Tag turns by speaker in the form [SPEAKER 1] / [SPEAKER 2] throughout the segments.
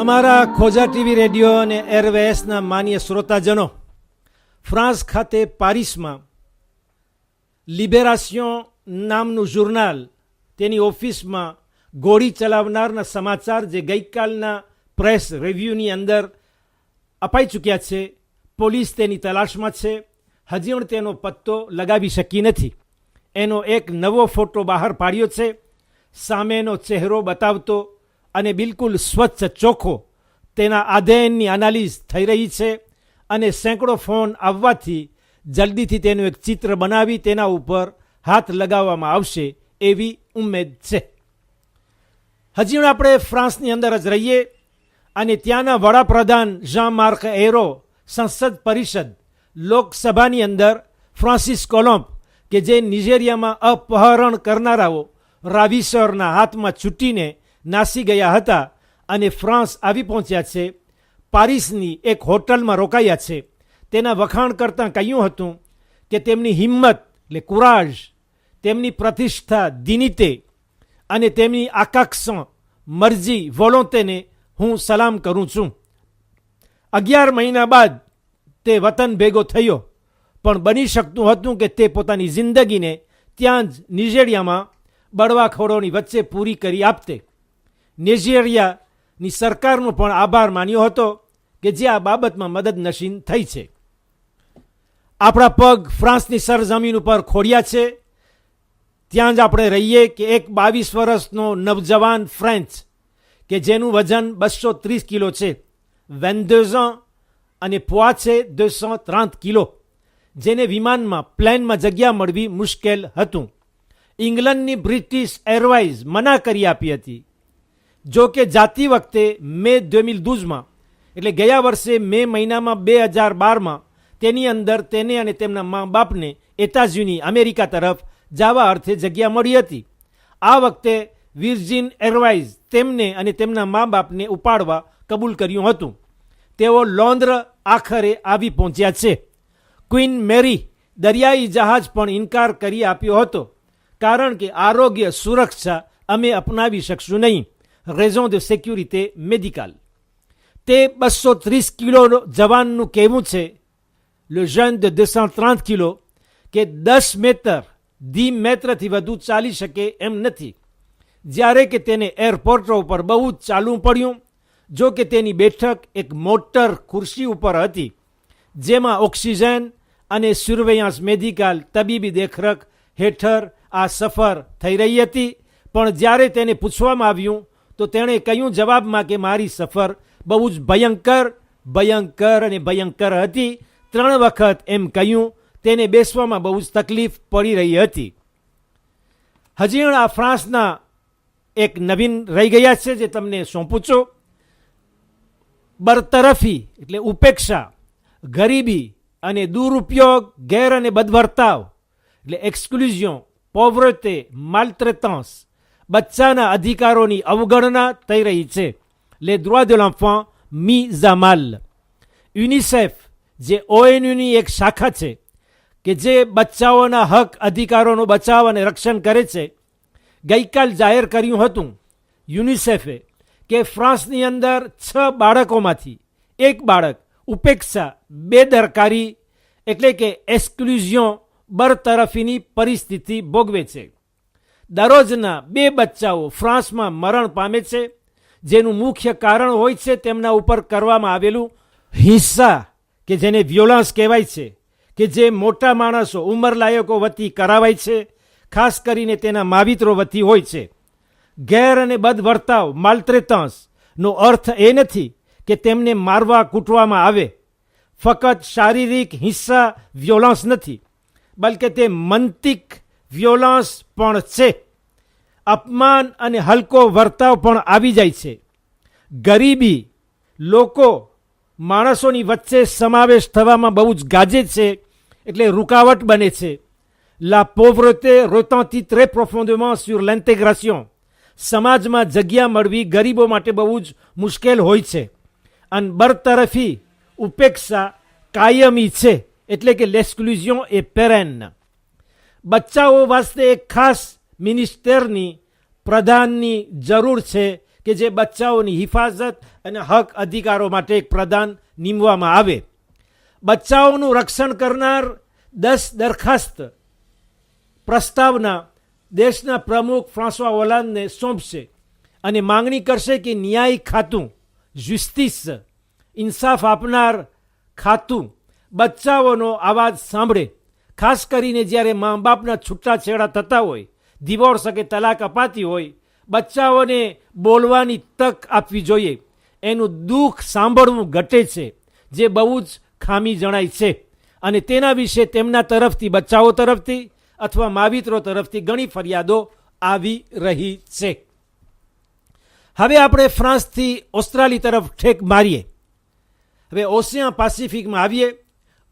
[SPEAKER 1] અમારા ખોજા TV radio અને એરવેસના માન્ય શ્રોતાજનો, ફ્રાન્સ ખાતે પારિસમાં લિબેરાસિયોન નામનું જુર્નાલ તેની ઓફિસમાં ગોળી ચલાવનારના સમાચાર જે ગઈકાલના પ્રેસ રિવ્યૂની અંદર અપાઈ ચૂક્યા છે. પોલીસ તેની તલાશમાં છે. હજી પણ તેનો પત્તો લગાવી શકી નથી. એનો એક નવો ફોટો બહાર પાડ્યો છે, સામેનો ચહેરો બતાવતો અને બિલકુલ સ્વચ્છ ચોખ્ખો. તેના આધેયનની એનાલિઝ થઈ રહી છે અને સેંકડો ફોન આવવાથી જલ્દીથી તેનું એક ચિત્ર બનાવી તેના ઉપર હાથ લગાવવામાં આવશે એવી ઉમેદ છે. હજી પણ આપણે ફ્રાન્સની અંદર જ રહીએ અને ત્યાંના વડાપ્રધાન ઝાન માર્ક એરો સંસદ પરિષદ લોકસભાની અંદર ફ્રાન્સિસ કોલોમ્બ કે જે નિજેરિયામાં અપહરણ કરનારાઓ રાવિસરના હાથમાં છૂટીને નાસી ગયા હતા અને ફ્રાન્સ આવી પહોંચ્યા છે. પારિસની એક હોટલમાં રોકાયા છે. તેના વખાણ કરતાં કહ્યું હતું કે તેમની હિંમત એટલે કુરાજ, તેમની પ્રતિષ્ઠા દિનિતે અને તેમની આકાંક્ષા મરજી વોલોન્ટેને હું સલામ કરું છું. 11 મહિના બાદ તે વતન ભેગો થયો, પણ બની શકતું હતું કે તે પોતાની જિંદગીને ત્યાં જ નિજેરિયામાં બળવાખોરોની વચ્ચે પૂરી કરી આપતે. નિજેરિયાની સરકારનો પણ આભાર માન્યો હતો કે જે આ બાબતમાં મદદનશીન થઈ છે. આપણા પગ ફ્રાન્સની સરજમીન ઉપર ખોડ્યા છે. ત્યાં જ આપણે રહીએ કે એક 22 વર્ષનો નવજવાન ફ્રેન્ચ કે જેનું વજન 230 કિલો છે, 22 ans અને પોઈds છે 230 કિલો, જેને વિમાનમાં પ્લેનમાં જગ્યા મળવી મુશ્કેલ હતું. ઇંગ્લેન્ડની બ્રિટિશ એરવાઇઝ મના કરી આપી હતી. જો કે જાતી વખતે મે 2012માં એટલે ગયા વર્ષે મે મહિનામાં 2012માં તેની અંદર તેને અને તેમના મા બાપને એતાઝયુની અમેરિકા તરફ જવા અર્થે જગ્યા મળી હતી. આ વખતે વિર્જિન એરવાઇઝ તેમને અને તેમના મા બાપને ઉપાડવા કબૂલ કર્યું હતું. તેઓ લોન્દ્ર આખરે આવી પહોંચ્યા છે. ક્વીન મેરી દરિયાઈ જહાજ પણ ઇનકાર કરી આપ્યો હતો, કારણ કે આરોગ્ય સુરક્ષા અમે અપનાવી શકશું નહીં, રેઝોન de sécurité médicale. તે 230 કિલો જવાનનું કહેવું છે, le jeune de 230 કિલો, કે 10 મેટર 10 મેત્રથી વધુ ચાલી શકે એમ નથી. જ્યારે કે તેને એરપોર્ટ ઉપર બહુ જ ચાલવું પડ્યું. જો કે તેની બેઠક એક મોટર ખુરશી ઉપર હતી, જેમાં ઓક્સિજન અને સર્વેલન્સ મેડિકલ તબીબી દેખરેખ હેઠળ આ સફર થઈ રહી હતી. પણ જ્યારે તેને પૂછવામાં આવ્યું તો તેણે કહ્યું જવાબમાં કે મારી સફર બહુ જ ભયંકર અને ભયંકર હતી. 3 વખત એમ કહ્યું. તેને બેસવામાં બહુ જ તકલીફ પડી રહી હતી. હજી આ ફ્રાન્સના એક નવીન રહી ગયા છે જે તમને સોંપું છું. બરતરફી એટલે ઉપેક્ષા, ગરીબી અને દુરુપયોગ, ગેર અને બદવર્તાવ એટલે એક્સક્લુઝન, પોવ્રતે, માલટ્રેટન્સ, બચ્ચાના અધિકારોની અવગણના થઈ રહી છે. les droits de l'enfant mis à mal. UNICEF જે ONUની એક શાખા છે કે જે બચ્ચાઓના હક અધિકારોનો બચાવ અને રક્ષણ કરે છે, ગઈકાલ જાહેર કર્યું હતું યુનિસેફે કે ફ્રાન્સની અંદર 6 બાળકોમાંથી એક બાળક ઉપેક્ષા, બેદરકારી એટલે કે એક્સક્લુઝન, બરતરફીની પરિસ્થિતિ ભોગવે છે. દરરોજના 2 બચ્ચાઓ ફ્રાન્સમાં મરણ પામે છે, જેનું મુખ્ય કારણ હોય છે તેમના ઉપર કરવામાં આવેલું હિંસા કે જેને વિયોલન્સ કહેવાય છે, કે જે મોટા માણસો ઉંમરલાયકો વતી કરાવાય છે, ખાસ કરીને તેના માવિત્રો વતી હોય છે. ગેર અને બદવર્તાવ, માલટ્રેટન્સ નો અર્થ એ નથી કે તેમને મારવા કૂટવામાં આવે. ફક્ત શારીરિક હિંસા વિયોલન્સ નથી, બલકે તે મનતિક વિયોલન્સ પણ છે. અપમાન અને હલકો વર્તાવ પણ આવી જાય છે. ગરીબી લોકો માણસોની વચ્ચે સમાવેશ થવામાં બહુ જ ગાજે છે, એટલે રૂકાવટ બને છે. La pauvreté retentit très profondément sur l'intégration. સમાજમાં જગ્યા મળવી ગરીબો માટે બહુ જ મુશ્કેલ હોય છે. અને બરતરફી, ઉપેક્ષા કાયમી છે, એટલે કે l'exclusion est pérenne. બચ્ચાઓ વાસ્તે એક ખાસ મિનિસ્ટરની પ્રધાનની જરૂર છે કે જે બચ્ચાઓની હિફાજત અને હક અધિકારો માટે એક પ્રધાન નીમવામાં આવે. બચ્ચાઓનું રક્ષણ કરનાર 10 દરખાસ્ત પ્રસ્તાવના દેશના પ્રમુખ ફ્રાન્સવા હોલાન્ડને સોંપશે અને માંગણી કરશે કે ન્યાય ખાતું જસ્ટિસ ઇન્સાફ આપનાર ખાતું બચ્ચાઓનો અવાજ સાંભળે. ખાસ કરીને જ્યારે મા બાપના છૂટાછેડા થતા હોય, ડિવોર્સ કે તલાક અપાતી હોય, બચ્ચાઓને બોલવાની તક આપવી જોઈએ. એનું દુઃખ સાંભળવું ઘટે છે, જે બહુ જ ખામી જણાય છે અને તેના વિશે તેમના તરફથી, બચ્ચાઓ તરફથી અથવા માવિત્રો તરફથી ઘણી ફરિયાદો આવી રહી છે. હવે આપણે ફ્રાન્સથી ઓસ્ટ્રેલિયા તરફ ઠેક મારીએ. હવે ઓશિયન પેસિફિકમાં આવીએ.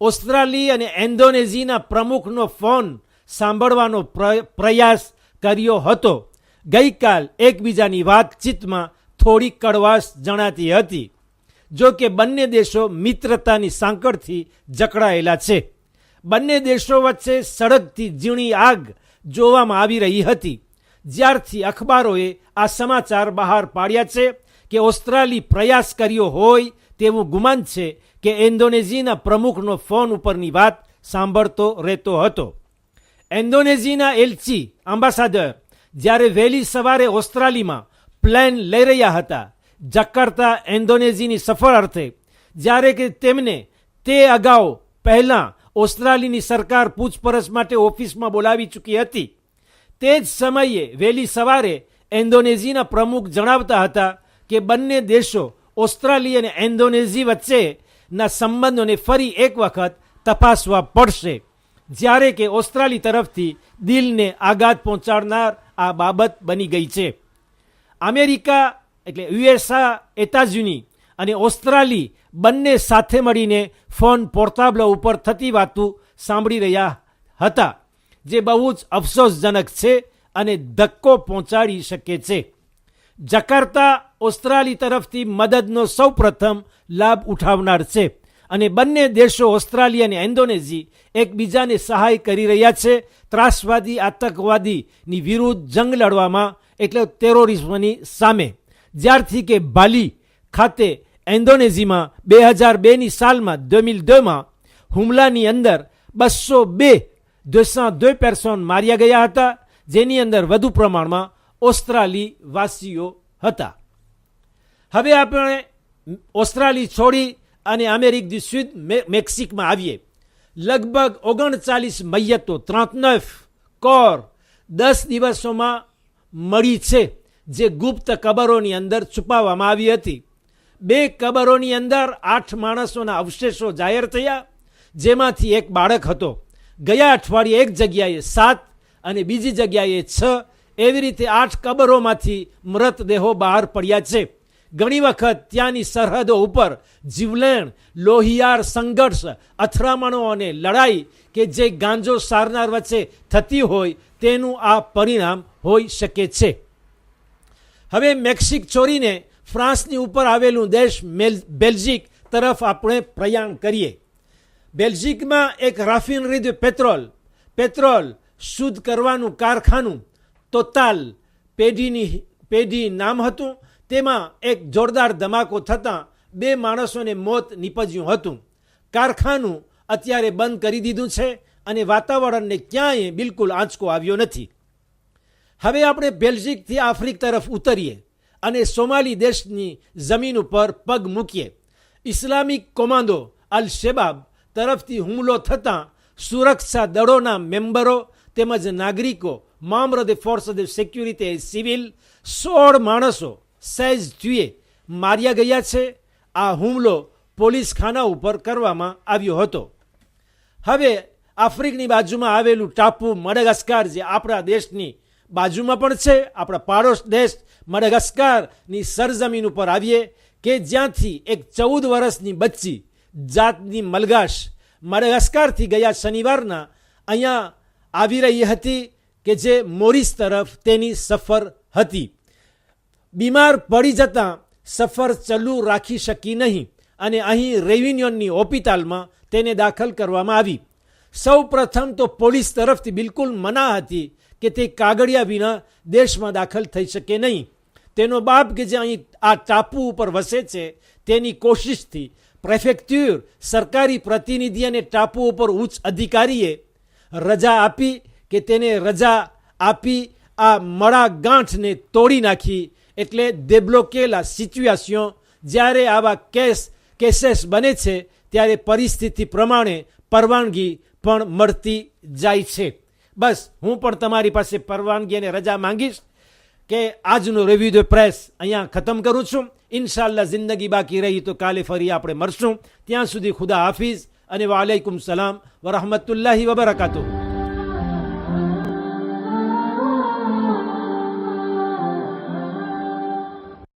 [SPEAKER 1] ઓસ્ટ્રેલિયા અને ઇન્ડોનેશિયાના પ્રમુખનો ફોન સાંભળવાનો પ્રયાસ કર્યો હતો. ગઈકાલ એકબીજાની વાતચીતમાં થોડી કડવાશ જણાતી હતી. જો કે બંને દેશો મિત્રતાની સાંકળથી જકડાયેલા છે. બંને દેશો વચ્ચે સળગતી ઝીણી આગ જોવામાં આવી રહી હતી જ્યારથી અખબારોએ આ સમાચાર બહાર પાડ્યા છે કે ઓસ્ટ્રેલિયા પ્રયાસ કર્યો હોય તેવું ગુમાન છે કે ઇન્ડોનેશિયાના પ્રમુખનો ફોન ઉપરની વાત સાંભળતો રહેતો હતો. ઇન્ડોનેશિયાના એલચી એમ્બેસેડર જ્યારે વહેલી સવારે ઓસ્ટ્રેલિયામાં પ્લેન લઈ રહ્યા હતા જકાર્તા ઇન્ડોનેશિયાની સફર અર્થે, જ્યારે કે તેમને તે અગાઉ પહેલાં ઓસ્ટ્રેલિયાની સરકાર પૂછપરછ માટે ઓફિસમાં બોલાવી ચૂકી હતી. તે જ સમયે વહેલી સવારે ઇન્ડોનેશિયાના પ્રમુખ જણાવતા હતા કે બંને દેશો ઓસ્ટ્રેલિયા અને ઇન્ડોનેશિયા વચ્ચેના સંબંધોને ફરી એક વખત તપાસવા પડશે. જ્યારે કે ઓસ્ટ્રેલિયા તરફથી દિલને આઘાત પહોંચાડનાર આ બાબત બની ગઈ છે. અમેરિકા એટલે યુએસએ, એતાઝયુની અને ઓસ્ટ્રેલિયા બંને સાથે મળીને ફોન પોર્ટેબલ ઉપર થતી વાતો સાંભળી રહ્યા હતા, જે બહુ જ અફસોસજનક છે અને ધક્કો પહોંચાડી શકે છે. જકાર્તા ઓસ્ટ્રેલિયા તરફથી મદદનો સૌપ્રથમ લાભ ઉઠાવનાર છે અને બંને દેશો ઓસ્ટ્રેલિયા અને ઇન્ડોનેશિયા એકબીજાને સહાય કરી રહ્યા છે ત્રાસવાદી આતંકવાદીની વિરુદ્ધ જંગ લડવામાં, એટલે ટેરોરિઝમની સામે. જ્યારથી કે બાલી ખાતે ઇન્ડોનેશિયામાં 2002ની સાલમાં 2002માં હુમલાની અંદર 202 પર્સન માર્યા ગયા હતા, જેની અંદર વધુ પ્રમાણમાં ઓસ્ટ્રેલિયા વાસીઓ હતા. હવે આપણે ઓસ્ટ્રેલિયા છોડી અને અમેરિક દી સુદ મેક્સિકમાં આવીએ. લગભગ 39 મૈયતો 39 કોર 10 દિવસોમાં મળી છે, જે ગુપ્ત કબરોની અંદર છુપાવવામાં આવી હતી. 2 કબરોની અંદર 8 માણસોના અવશેષો જાહેર થયા, જેમાંથી એક બાળક હતો. ગયા અઠવાડિયે એક જગ્યાએ 7 અને બીજી જગ્યાએ 6, એવી રીતે 8 કબરોમાંથી મૃતદેહો બહાર પડ્યા છે. ઘણી વખત ત્યાંની સરહદો ઉપર જીવલેણ લોહિયાર સંઘર્ષ, અથડામણો અને લડાઈ કે જે ગાંજો સારનાર વચ્ચે થતી હોય તેનું આ પરિણામ હોઈ શકે છે. હવે મેક્સિક છોડીને ફ્રાન્સની ઉપર આવેલું દેશ બેલ્જિક તરફ આપણે પ્રયાણ કરીએ. બેલ્જિકમાં એક રાફિનરી de પેટ્રોલ શુદ્ધ કરવાનું કારખાનું ટોટલ પેઢી નામ હતું. તેમાં એક જોરદાર ધમાકો થતાં 2 માણસોને મોત નીપજ્યું હતું. કારખાનું અત્યારે બંધ કરી દીધું છે અને વાતાવરણને ક્યાંય બિલકુલ આંચકો આવ્યો નથી. હવે આપણે બેલ્જિકથી આફ્રિક તરફ ઉતરીએ અને સોમાલી દેશની જમીન ઉપર પગ મૂકીએ. ઇસ્લામિક કોમાન્ડો અલ શેબાબ તરફથી હુમલો થતાં સુરક્ષા દળોના મેમ્બરો તેમજ નાગરિકો, member de force de security civil 16 માણસો સહેજ થયે માર્યા ગયા છે. આ હુમલો પોલીસ ખાના ઉપર કરવામાં આવ્યો હતો. હવે આફ્રિકની બાજુમાં આવેલું ટાપુ મડગાસ્કાર, જે આપણા દેશની બાજુમાં પણ છે, આપણા પાડોશ દેશ મડગાસ્કારની સરજમીન ઉપર આવીએ કે જ્યાંથી એક 14 વર્ષની બચ્ચી જાતની મલગાશ મડગાસ્કારથી ગયા શનિવારના અહીંયા આવી રહી હતી કે જે મોરિસ તરફ તેની સફર હતી. બીમાર પડી જતાં સફર ચાલુ રાખી શકી નહીં અને અહીં રેવિન્યોનની હોસ્પિટલમાં તેને દાખલ કરવામાં આવી. સૌ પ્રથમ તો પોલીસ તરફથી બિલકુલ મના હતી કે તે કાગળિયા વિના દેશમાં દાખલ થઈ શકે નહીં. તેનો બાપ કે જે અહીં આ ટાપુ ઉપર વસે છે તેની કોશિશથી પ્રેફેક્ચ્યુર સરકારી પ્રતિનિધિ અને ટાપુ ઉપર ઉચ્ચ અધિકારીએ રજા આપી કે તેને રજા આપી આ મળા ગાંઠને તોડી નાખી. એટલે દેબ્લોકેલા સિચ્યુએશન જ્યારે આવા કેસીસ બને છે ત્યારે પરિસ્થિતિ પ્રમાણે પરવાનગી પણ મળતી જાય છે. બસ હું પણ તમારી પાસે પરવાનગી અને રજા માંગીશ કે આજનો રિવ્યુ ધ પ્રેસ અહીંયા ખતમ કરું છું. ઇન્શાલ્લાહ જિંદગી બાકી રહી તો કાલે ફરી આપણે મળશું. ત્યાં સુધી ખુદા હાફિઝ અને વાલેકુમ સલામ વરહમતુલ્લાહિ વબરકાતુહ.